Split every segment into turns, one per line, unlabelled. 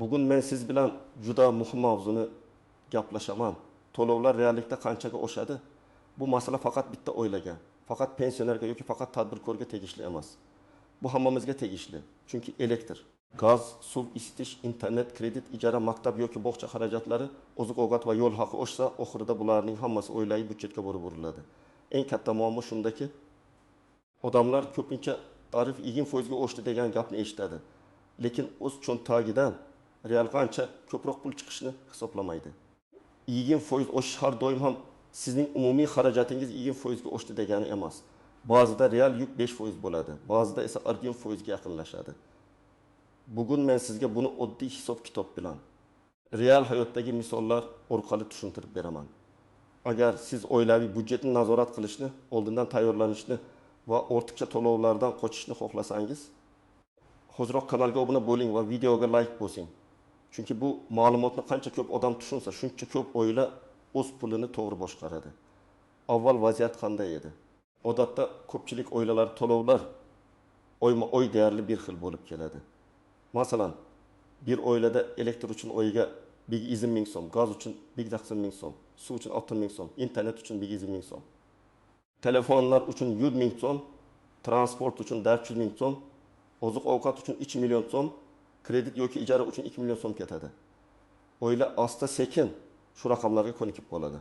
Bugun men siz bilan juda muhim mavzuni gaplashaman. To'lovlar reallikda qanchaga oshadi? Bu masala faqat bitta o'ylagan. Faqat pensionerga yoki faqat tadbirkorga tegishli emas. Bu hammamizga tegishli. Chunki elektr, gaz, suv isitish, internet, kredit, ijara, maktab yoki bog'cha xarajatlari, oziq-ovqat va yo'l haqi oshsa, oxirida bularning hammasi o'ylayib budjetga borib uriladi. Eng katta muammo shundaki, odamlar ko'pincha tarif 20% oshdi degan gapni eshitadi. Lekin o'z cho'ntagidan real qancha ko'proq pul chiqishini hisoblamaydi. 20% oshish har doim ham sizning umumiy xarajatingiz 20% ga oshdi degani emas. Ba'zida real yuk 5% bo'ladi, ba'zida esa 40% ga yaqinlashadi. Bugun men sizga buni oddiy hisob-kitob bilan, real hayotdagi misollar orqali tushuntirib beraman. Agar siz oilaviy budjetni nazorat qilishni, oldindan tayyorlanishni va ortiqcha to'lovlardan qochishni xohlasangiz, hozirroq kanalga obuna bo'ling va videoga like bosing. Chunki bu ma'lumotni qancha ko'p odam tushunsa, shuncha ko'p oila o'z pulini to'g'ri boshqaradi. Avval vaziyat qanday edi? Odatda ko'pchilik oilalar to'lovlar oyma-oy deyarli bir xil bo'lib keladi. Masalan, bir oilada elektr uchun oyiga 100 ming so'm, gaz uchun 190 ming so'm, suv uchun 60 ming so'm, internet uchun 100 ming so'm, telefonlar uchun 100 ming so'm, transport uchun 400 ming so'm, oziq-ovqat uchun 3 million so'm, kredit yoki ijara uchun 2 million so'm ketadi. Oila asta-sekin shu raqamlarga ko'nikib qoladi.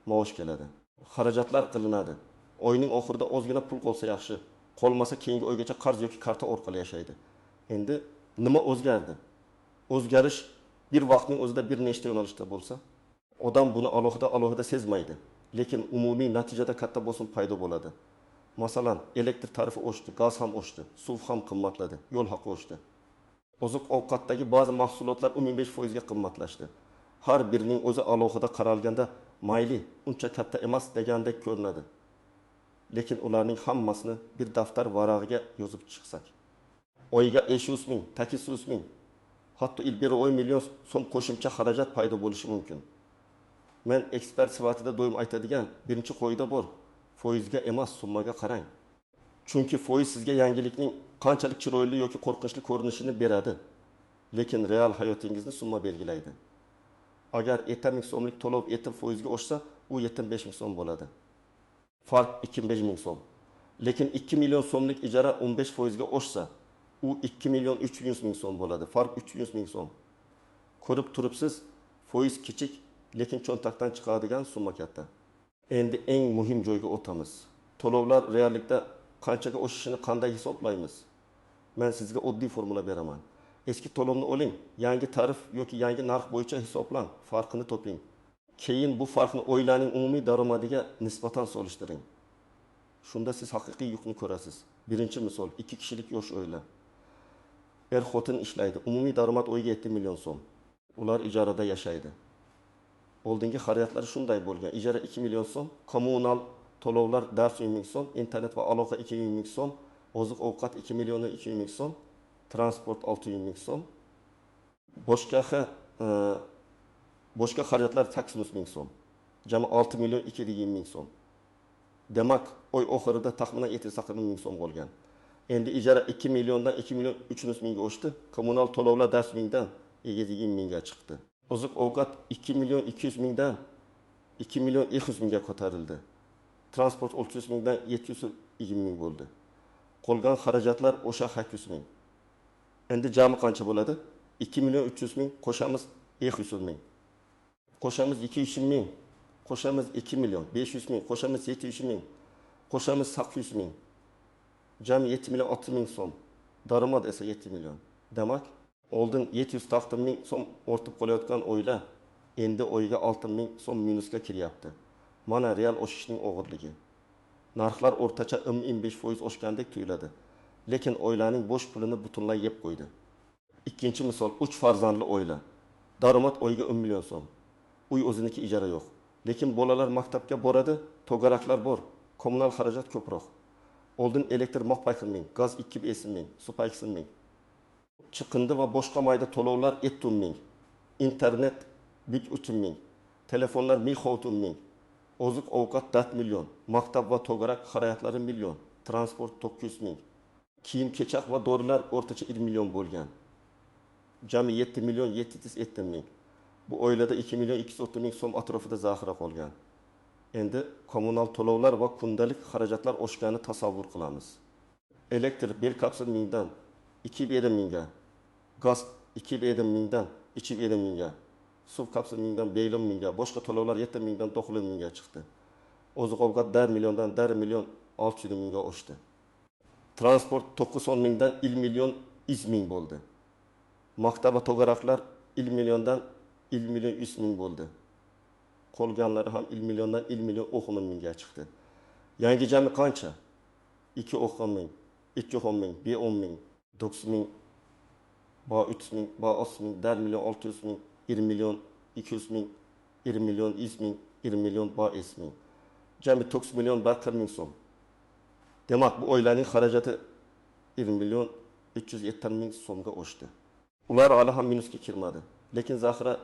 Maosh keladi, xarajatlar qilinadi. Oyning oxirida ozgina pul qolsa yaxshi, qolmasa keyingi oygacha qarz yoki karta orqali yashaydi. Endi nima o'zgardi? O'zgarish bir vaqtning o'zida bir nechta yo'nalishda bo'lsa, odam buni alohida sezmaydi. Lekin umumiy natijada katta bosim paydo bo'ladi. Masalan, elektr tarifi oshdi, gaz ham oshdi, suv ham qimmatladi, yo'l haqi oshdi. Oziq-ovqatdagi ba'zi mahsulotlar 15% ga qimmatlashdi. Har birining o'zi alohida qaralganda mayli, uncha katta emas degandek ko'rinadi. Lekin ularning hammasini bir daftar varag'iga yozib chiqsak, oyiga 500 ming, 800 ming, hatto 1 million so'm qo'shimcha xarajat paydo bo'lishi mumkin. Men ekspert sifatida doim aytadigan birinchi qo'yda bor, foizga emas, summaga qarang. Chunki foiz sizga yangilikning qanchalik chiroyli yoki qo'rqinchli ko'rinishini beradi, lekin real hayotingizni summa belgilaydi. Agar 70 ming so'mlik to'lov 7% ga oshsa, u 75 ming so'm bo'ladi. Farq 25 ming so'm. Lekin 2 million so'mlik ijara 15% ga oshsa, u 2 million 300 ming so'm bo'ladi. Farq 300 ming so'm. Ko'rib turibsiz, foiz kichik, lekin cho'ntakdan chiqadigan summa katta. Endi eng muhim joyga o'tamiz. To'lovlar reallikda qanchaga oshishini qanday hisoblaymiz? Men sizga oddiy formula beraman. Eski to'lovni oling, yangi tarif yoki yangi narx bo'yicha hisoblang, farqini toping. Keyin bu farqni oilaning umumiy daromadiga nisbatan solishtiring. Shunda siz haqiqiy yukni ko'rasiz. Birinchi misol, 2 kishilik yosh oila. Er-xotin ishlaydi. Umumiy daromad oyiga 7 million so'm. Ular ijarada yashaydi. Oldingi xarajatlar shunday bo'lgan. Ijara 2 million so'm, kommunal to'lovlar 400 ming so'm, internet va aloqa 200 ming so'm, oziq-ovqat 2 million 200 ming so'm, transport 600 ming so'm, boshqa xarajatlar 800 ming so'm. Jami 6 million 220 ming so'm. Demak, oy oxirida taxminan 780 ming so'm bo'lgan. Endi ijara 2 milliondan 2 million 300 mingga oshdi, kommunal to'lovlar 400 mingdan 220 mingga chiqdi. Oziq-ovqat 2 million 200 mingdan 2 million 200 mingga ko'tarildi. Transport 300 mingdan 720 ming bo'ldi. Qolgan xarajatlar o'sha 800 ming. Endi jami qancha bo'ladi? 2 million 300 ming qo'shamiz 200 ming. Qo'shamiz 200 ming. Qo'shamiz 2 million 500 ming. Qo'shamiz 700 ming. Qo'shamiz 800 ming. Jami 7 million 60 ming so'm. Daromad esa 7 million. Demak, oldin 760 ming so'm ortib qolayotgan oila endi oyiga 6 ming so'm minusga kiryapti. Mana real oshishning og'irligi. Narxlar o'rtacha 15% oshgandek tuyuladi. Lekin oilaning bo'sh pulini butunlay yeb qo'ydi. Ikkinchi misol, 3 farzandli oila. Daromad oyiga 10 million so'm. Uy o'ziniki, ijara yo'q. Lekin bolalar maktabga boradi, to'garaklar bor, kommunal xarajat ko'proq. Oldin elektr maqpayqin ming, gaz 2 ming, suv payqin ming. Chiqindi va boshqa mayda to'lovlar 7 ming. Internet 3 ming. Telefonlar 1000 ming. Oziq-ovqat 4 million. Maktab va to'garak xarajatlari million. Transport 900 ming. Kiyim-kechak va dorilar o'rtacha 1 million bo'lgan. Jami 7 milyon 750 ming. Bu oilada 2 milyon 230 ming so'm atrofida zaxira qolgan. Endi kommunal to'lovlar va kundalik xarajatlar oshganini tasavvur qilamiz. Elektr 1,5 mingdan 2,5 mingga, gaz 2,5 mingdan 3,5 mingga, suv 1,5 mingdan 5 mingga, boshqa to'lovlar 7 mingdan 9 mingga chiqdi. Oziq-ovqat 1 milliondan 1 milyon 600 mingga oshdi. Transport 910 mingdan 1 milyon 100 ming bo'ldi. Maktab va to'garaklar 1 milliondan 1 milyon 100 ming bo'ldi. Qolganlari ham 1 milliondan 1 milyon 10 mingga chiqdi. Yangi jami qancha? 2 ming, 3 ming, 5 ming, 9 ming, 3 ming, 6 ming, 1 milyon 600 ming, 1 milyon 200 ming, 1 milyon 100 ming, 1 milyon 5 ming. Jami 9 milyon 40 ming so'm. Demak, bu oilaning xarajati 1 milyon 370 ming so'mga oshdi. Ular hali ham minusga kirmadi. Lekin zaxira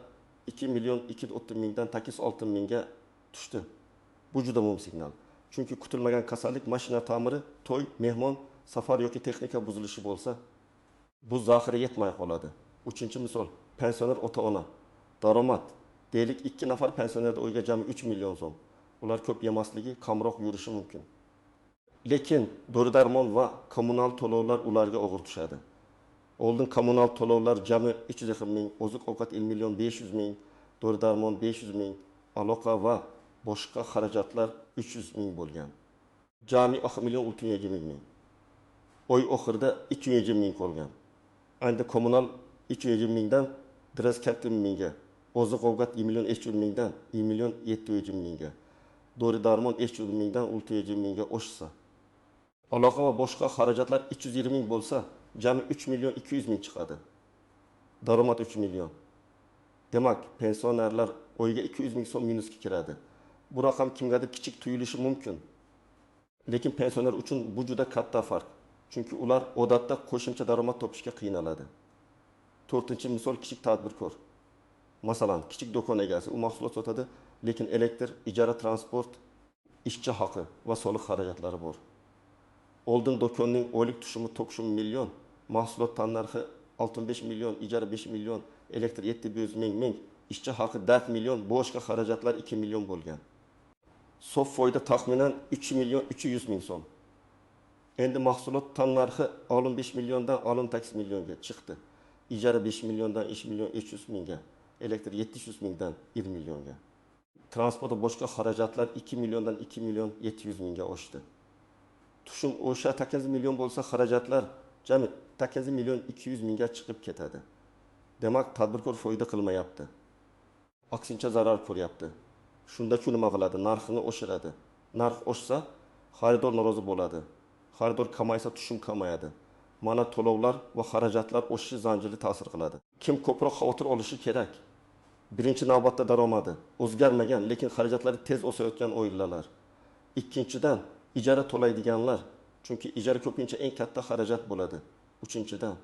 2 milyon 230 mingdan 806 mingga tushdi. Bu juda muhim signal. Chunki kutilmagan kasallik, mashina ta'miri, to'y, mehmon, safar yoki texnika buzilishi bo'lsa, bu zaxira yetmay qoladi. 3-misol, pensioner ota-ona, daromad. Deylik 2 nafar pensionerda o'yiga jami 3 milyon so'm. Ular ko'p yemasligi, kamroq yurishi mumkin. Lekin dori-darmon va kommunal to'lovlar ularga og'ir tushadi. Oldin kommunal to'lovlar jami 300 ming, oziq-ovqat 1 milyon 500 ming, dori-darmon 500 ming, aloqa va boshqa xarajatlar 300 ming bo'lgan. Jami 1 milyon 320 ming. Oy oxirida 220 ming qolgan. Endi kommunal 220 mingdan biraz katta mingga, oziq-ovqat 1 milyon 300 mingdan 1 milyon 720 mingga, dori-darmon 300 mingdan 320 mingga oshsa, aloqa va boshqa xarajatlar 320 ming bo'lsa, jami 3 milyon 200 ming chiqadi. Daromad 3 milyon. Demak, pensionerlar oyiga 200 ming so'm minusga kiradi. Bu raqam kimgadir kichik tuyulishi mumkin. Lekin pensioner uchun bu juda katta farq. Chunki ular odatda qo'shimcha daromad topishga qiynaladi. 4-misol kichik tadbirkor. Masalan, kichik do'kon egasi, u mahsulot sotadi, lekin elektr, ijara, transport, ishchi haqi va soliq xarajatlari bor. Oldin do'konning oylik tushumi 90 milyon, mahsulot tannarxi 65 milyon, ijara 5 milyon, elektr 700 ming, ishchi haqi 4 milyon, boshqa xarajatlar 2 milyon bo'lgan. Sof foyda taxminan 3 milyon 300 ming so'm. Endi mahsulot tannarxi 5 milyondan 8 milyonga chiqdi. Ijara 5 milyondan 3 milyon 300 mingga, elektr 700 mingdan 1 milyonga. Transport va boshqa xarajatlar 2 milyondan 2 milyon 700 mingga oshdi. Tushum o'sha 8 milyon bo'lsa, xarajatlar jami 8 milyon 200 mingga chiqib ketadi. Demak, tadbirkor foyda qilmayapti. Aksincha zarar ko'ryapti. Shunda ku nima qiladi? Narxini oshiradi. Narx oshsa, xaridor norozi bo'ladi. Xaridor kamaysa, tushum kamayadi. Mana to'lovlar va xarajatlar oshishi zanjiri ta'sir qiladi. Kim ko'proq xavotir olishi kerak? Birinchi navbatda daromadi o'zgarmagan, lekin xarajatlari tez o'sayotgan oilalar. Ikkinchidan, ijara to'laydiganlar, chunki ijara ko'pincha eng katta xarajat bo'ladi. Uchinchidan,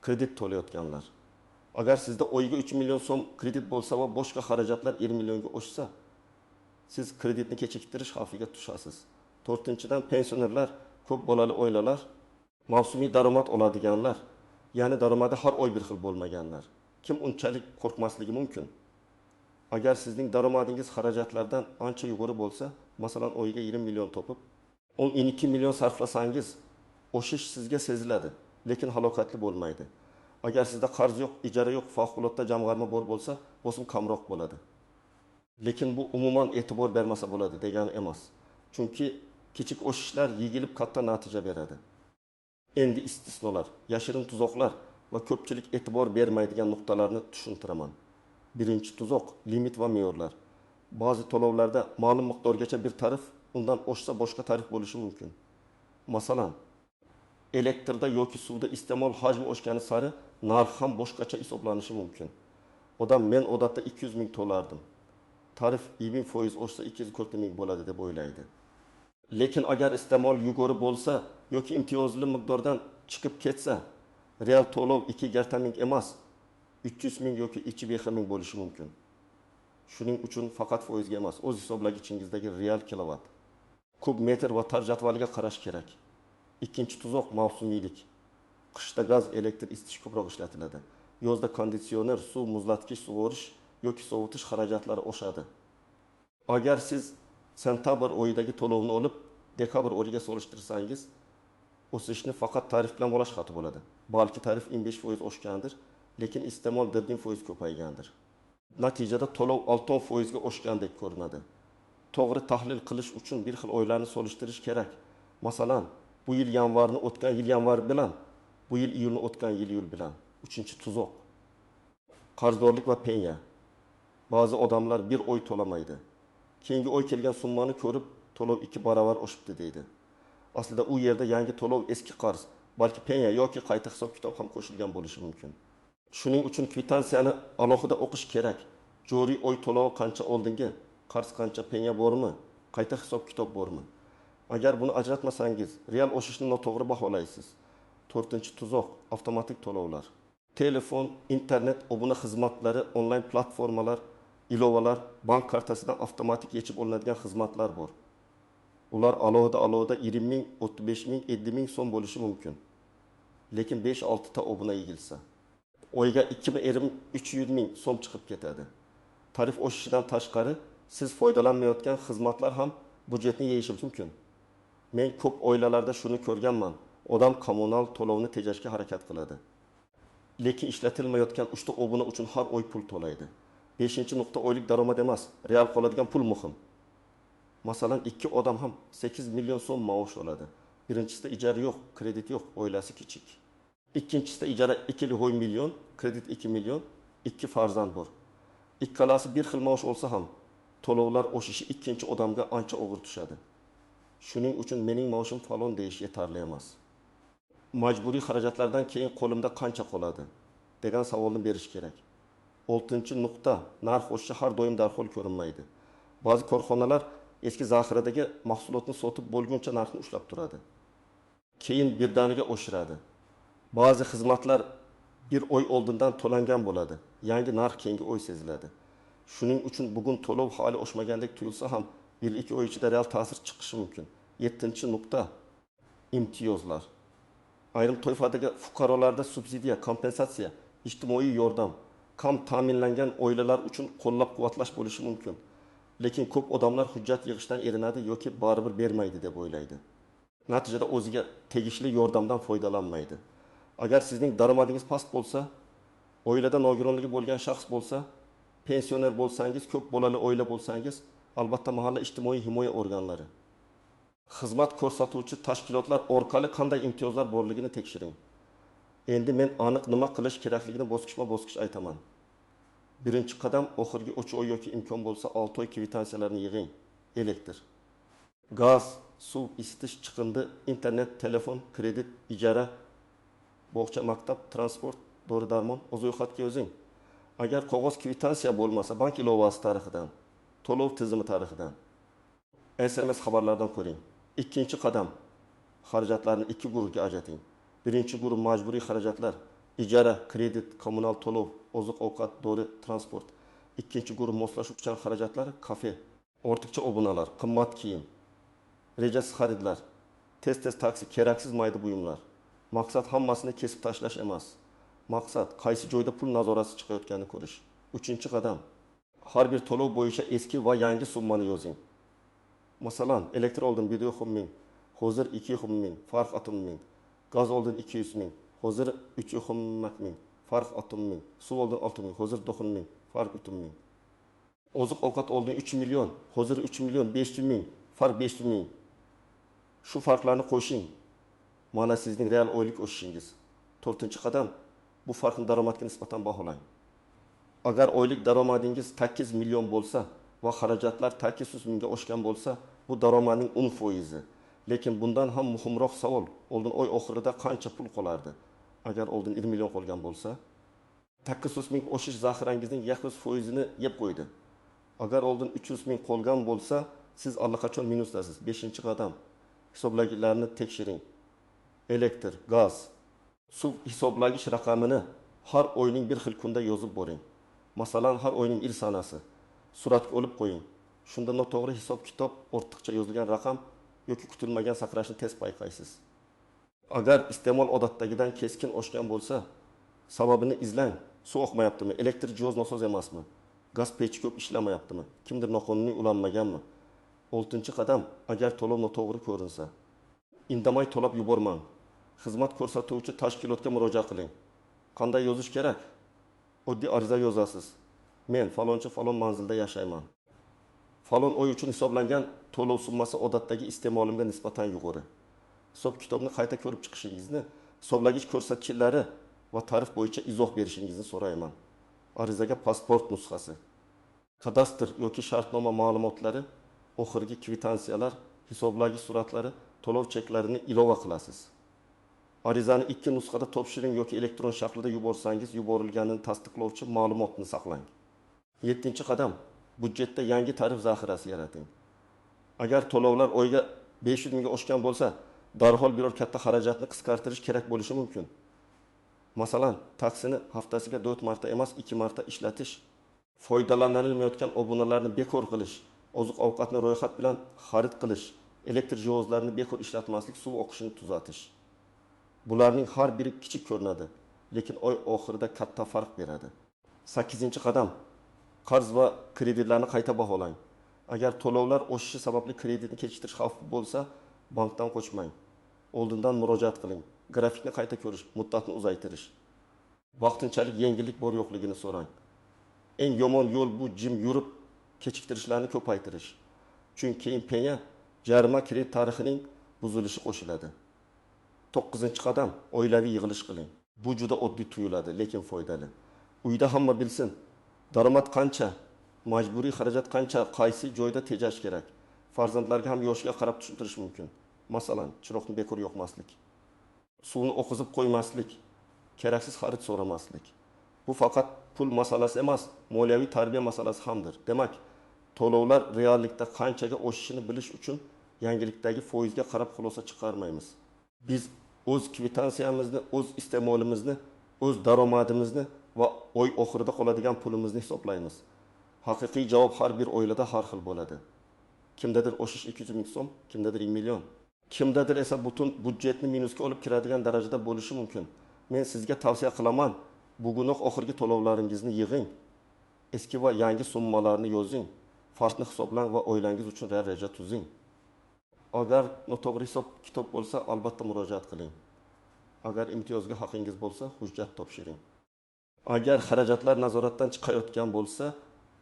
kredit to'layotganlar. Agar sizda oyiga 3 milyon so'm kredit bo'lsa va boshqa xarajatlar 1 millionga oshsa, siz kreditni kechiktirish xavfiga tushasiz. 4-dan, pensionerlar, ko'p bolali oilalar, mavsumiy daromad oladiganlar, ya'ni daromadi har oy bir xil bo'lmaganlar. Kim unchalik qo'rqmasligi mumkin? Agar sizning daromadingiz xarajatlardan ancha yuqori bo'lsa, masalan, oyiga 20 million topib, 12 million sarflasangiz, o'shish sizga seziladi, lekin halokatli bo'lmaydi. Agar sizda qarz yo'q, ijara yo'q, favqulodda jamg'arma bor bo'lsa, bosim kamroq bo'ladi. Lekin bu umuman e'tibor bermasa bo'ladi degani emas. Chunki kichik o'shishlar yigilib katta natija beradi. Endi istisnolar, yashirin tuzoqlar va ko'pchilik e'tibor bermaydigan nuqtalarni tushuntiraman. Birinchi tuzoq, limit va me'yorlar. Ba'zi to'lovlarda ma'lum miqdorgacha bir tarif, undan oshsa boshqa tarif bo'lishi mumkin. Masalan, elektrda yoki suvda iste'mol hajmi oshgani sari narx ham boshqacha hisoblanishi mumkin. Men odatda 200 ming to'lardim. Tarif 20% oshsa 240 ming bo'ladi deb o'ylaydi. Lekin agar iste'mol yuqori bo'lsa yoki imtiyozli miqdordan chiqib ketsa, real to'lov 2 ming emas, 300 ming yoki 2,5 ming bo'lishi mumkin. Shuning uchun faqat foizga emas, o'z hisoblagichingizdagi real kilovat, kub metr va tar jadvaliga qarash kerak. Ikkinchi tuzoq mavsumiylik. Qishda gaz, elektr isitish ko'proq ishlatiladi. yozda konditsioner, suv muzlatgich sug'orish yoki sovutish xarajatlari oshadi. Agar siz sentabr oyidagi to'lovni olib, dekabr oyiga solishtirsangiz, o'sishni faqat tarif bilan bolash xati bo'ladi. Balki tarif 15% oshgandir, lekin iste'mol 4% ko'paygandir. Natijada to'lov 6% ga oshgandek ko'rinadi. To'g'ri tahlil qilish uchun bir xil oylarni solishtirish kerak. Masalan, bu yil yanvarni o'tgan yil yanvar bilan, bu yil iyulni o'tgan yil iyul bilan. 3-tuzoq. Qarzdorlik va penya. Ba'zi odamlar bir oy to'lamaydi. Keyingi oy kelgan summani ko'rib, to'lov 2 barobar oshibdi deydi. Aslida u yerda yangi to'lov eski qarz, balki penya yoki qayta hisob-kitob ham qo'shilgan bo'lishi mumkin. Shuning uchun kvitansiyani alohida o'qish kerak. Joriy oy to'lovi qancha oldingi, qarz qancha, penya bormi, qayta hisob-kitob bormi? Agar buni ajratmasangiz, real o'sishni noto'g'ri baholaysiz. 4-tuzoq, avtomatik to'lovlar. Telefon, internet obuna xizmatlari, onlayn platformalar, ilovalar, bank kartasidan avtomatik yechib olinadigan xizmatlar bor. Ular alohida 20 ming, 35 ming, 50 ming so'm bo'lishi mumkin. Lekin 5-6 ta obuna yigilsa, oyga 2-300 ming so'm chiqib ketadi. Tarif oshishidan tashqari, siz foydalanmayotgan xizmatlar ham budjetni yeyishi mumkin. Men ko'p oilalarda shuni ko'rganman. Odam kommunal to'lovni tejashga harakat qiladi. Lekin ishlatilmayotgan 3 ta obuna uchun har oy pul to'laydi. 5-nuqta oylik daromad emas, real qoladigan pul muhim. Masalan, 2 odam ham 8 million so'm maosh oladi. Birinchisida ijara yo'q, kredit yo'q, oilasi kichik. Ikkinchisida ijara 2 million, kredit 2 million, 2 farzand bor. Ikkalasi bir xil maosh olsa ham, to'lovlar oshishi ikkinchi odamga ancha og'ir tushadi. Shuning uchun mening maoshim falon deyish yetarli emas. Majburiy xarajatlardan keyin qo'limda qancha qoladi degan savolni berish kerak. 6-nuqta, narx oshishi har doim darhol ko'rinmaydi. Ba'zi korxonalar eski zaxiradagi mahsulotni sotib bo'lguncha narxni ushlab turadi. Keyin birdaniga oshiradi. Ba'zi xizmatlar bir oy oldindan to'langan bo'ladi. Yangi narx keyingi oy seziladi. Shuning uchun bugun to'lov hali oshmagandek tuyulsa ham 1-2 oy ichida real ta'sir chiqishi mumkin. 7-nuqta, imtiyozlar. Ayrim toifadagi fuqarolarda subsidiya, kompensatsiya, ijtimoiy yordam, kam ta'minlangan oilalar uchun qo'llab-quvvatlash bo'lishi mumkin. Lekin ko'p odamlar hujjat yig'ishdan erinadi yoki baribir bermaydi deb o'ylaydi. Natijada o'ziga tegishli yordamdan foydalanmaydi. Agar sizning daromadingiz past bo'lsa, oilada nogironligi bo'lgan shaxs bo'lsa, pensioner bo'lsangiz, ko'p bolali oila bo'lsangiz, albatta mahalla ijtimoiy himoya organlari, xizmat ko'rsatuvchi tashkilotlar orqali qanday imtiyozlar borligini tekshiring. Endi men aniq nima qilish kerakligini bosqichma-bosqich aytaman. Birinchi qadam, oxirgi 3 oy yoki imkon bo'lsa 6 oy kvitansiyalarni yig'ing. Elektr, gaz, suv, isitish, chiqindi, internet, telefon, kredit, ijara, bog'cha, maktab, transport, dori-darmon, oziq-ovqatga o'zing. Agar qog'oz kvitansiya bo'lmasa, bank ilovasi tarixidan, to'lov tizimi tarixidan, SMS xabarlardan ko'ring. Ikkinchi qadam, xarajatlarni 2 guruhga ajrating. Birinchi guruh majburiy xarajatlar, ijara, kredit, kommunal to'lov, oziq-ovqat, dori, transport. Ikkinchi guruh moslashuvchan xarajatlar, kafe, ortiqcha obunalar, qimmat kiyim, rejasiz xaridlar, tez taksi, keraksiz mayda buyumlar. Maqsad hammasini kesib tashlash emas. Maqsad qaysi joyda pul nazorati chiqayotganini ko'rish. 3-qadam, har bir to'lov bo'yicha eski va yangi summani yozing. Masalan, elektr oldim 1,5 ming, hozir 2,5 ming, farq 6 ming. Gaz oldim 200 ming, hozir 3,5 ming, farq 6 ming. Suv oldim 6 ming, hozir 9 ming, farq 3 ming. Oziq-ovqat oldim 3 million, hozir 3 million 500 ming, farq 500 ming. Shu farqlarni qo'shing. Mana sizning real oylik o'sishingiz. 4-qadam, bu farqni daromadga nisbatan baholang. Agar oylik daromadingiz 8 million bo'lsa va xarajatlar 800 mingga oshgan bo'lsa, bu daromadning 10%. Lekin bundan ham muhimroq savol, oldin oy oxirida qancha pul qolardi? Agar oldin 20 million qolgan bo'lsa, 800 ming oshish zaxirangizning 100%ni yeb qo'ydi. Agar oldin 300 ming qolgan bo'lsa, siz allaqachon minusdasiz. 5-qadam, hisoblagichlarni tekshiring. Elektr, gaz, suv hisoblagich raqamini har oyning bir xil kunda yozib boring. Masalan, har oyning il sanasi. Suratga olib qo'ying. Shunda noto'g'ri hisob-kitob, ortiqcha yozilgan raqam yoki kutilmagan sakrashni tez payqaysiz. Agar iste'mol odatdagidan keskin oshgan bo'lsa, sababini izlang Suv oqmayaptimi? Elektrik jihoz nosoz emasmi? Gaz pechi ko'p ishlamayaptimi? Kimdir noqonuniy ulanmaganmi? 6-qadam, agar to'lov noto'g'ri ko'rinsa, indamay to'lab yubormang. Xizmat ko'rsatuvchi tashkilotga murojaat qiling. Qanday yozish kerak? Oddiy ariza yozasiz. Men falonchi falon manzilda yashayman. Falon oy uchun hisoblangan to'lov summasi odatdagi iste'molimga nisbatan yuqori. Hisob kitobni qayta ko'rib chiqishingizni, hisoblagich ko'rsatkichlari va tarif bo'yicha izoh berishingizni so'rayman. Arizaga pasport nusxasi, kadastr yoki shartnoma ma'lumotlari, oxirgi kvitansiyalar, hisoblagich suratlari, to'lov cheklarini ilova qilasiz. Arizani 2 nusxada topshiring yoki elektron shaklida yuborsangiz, yuborilganini tasdiqlovchi ma'lumotni saqlang. 7-qadam, budjetda yangi tarif zaxirasi yarating. Agar to'lovlar oyga 500 mingga oshgan bo'lsa, darhol biror katta xarajatni qisqartirish kerak bo'lishi mumkin. Masalan, taksini haftasiga 4 marta emas, 2 marta ishlatish, foydalanilmayotgan obunalarni bekor qilish, oziq-ovqatni ro'yxat bilan xarid qilish, elektr jihozlarini bekor ishlatmaslik, suv oqishini tuzatish. Bularning har biri kichik ko'rinadi, lekin oy oxirida katta farq beradi. 8-qadam, qarz va kreditlarni qayta baholang. Agar to'lovlar oshishi sababli kreditni kechiktirish xavfi bo'lsa, bankdan qochmang. Oldindan murojaat qiling. Grafikni qayta ko'rish, muddatni uzaytirish. Vaqtinchalik yengillik bor yo'qligini so'rang. Eng yomon yo'l bu jim yurib kechiktirishlarni ko'paytirish. Chunki keyin penya jarima kredit tarixining buzilishi qo'shiladi. 9-qadam, oilaviy yig'ilish qiling. Bu juda oddiy tuyuladi, lekin foydali. Uyda hamma bilsin, daromad qancha, majburiy xarajat qancha, qaysi joyda tejash kerak. Farzandlarga ham yoshiga qarab tushuntirish mumkin. Masalan, chiroqni bekor yoqmaslik, suvni oqizib qo'ymaslik, keraksiz xarid so'ramaslik. Bu faqat pul masalasi emas, moliyaviy tarbiya masalasi hamdir. Demak, to'lovlar reallikda qanchaga oshishini bilish uchun yangilikdagi foizga qarab xulosa chiqarmaymiz. Biz o'z kvitansiyamizni, o'z iste'molimizni, o'z daromadimizni va oy oxirida qoladigan pulimizni hisoblaymiz. Haqiqiy javob har bir oilada har xil bo'ladi. Kimdadir oshish 200 ming so'm, kimdadir 1 million. Kimdadir esa butun budjetni minusga olib kiradigan darajada bo'lishi mumkin. Men sizga tavsiya qilaman, bugunoq oxirgi to'lovlaringizni yig'ing. Eski va yangi summalarni yozing. Farqni hisoblang va oilangiz uchun reja tuzing. Agar noto'g'ri hisob kitob bo'lsa, albatta murojaat qiling. Agar imtiyozga haqingiz bo'lsa, hujjat topshiring. Agar xarajatlar nazoratdan chiqayotgan bo'lsa,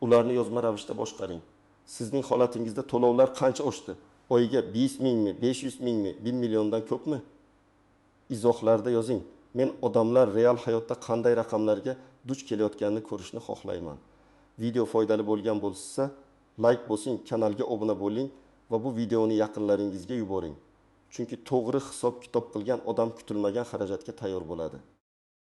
ularni yozma ravishda boshqaring. Sizning holatingizda to'lovlar qancha oshdi? Oyiga 500 mingmi, 500 mingmi, 1 milliondan ko'pmi? Izohlarda yozing. Men odamlar real hayotda qanday raqamlarga duch kelayotganini ko'rishni xohlayman. Video foydali bo'lgan bo'lsa, like bosing, kanalga obuna bo'ling va bu videoni yaqinlaringizga yuboring. Chunki to'g'ri hisob-kitob qilgan odam kutilmagan xarajatga tayyor bo'ladi.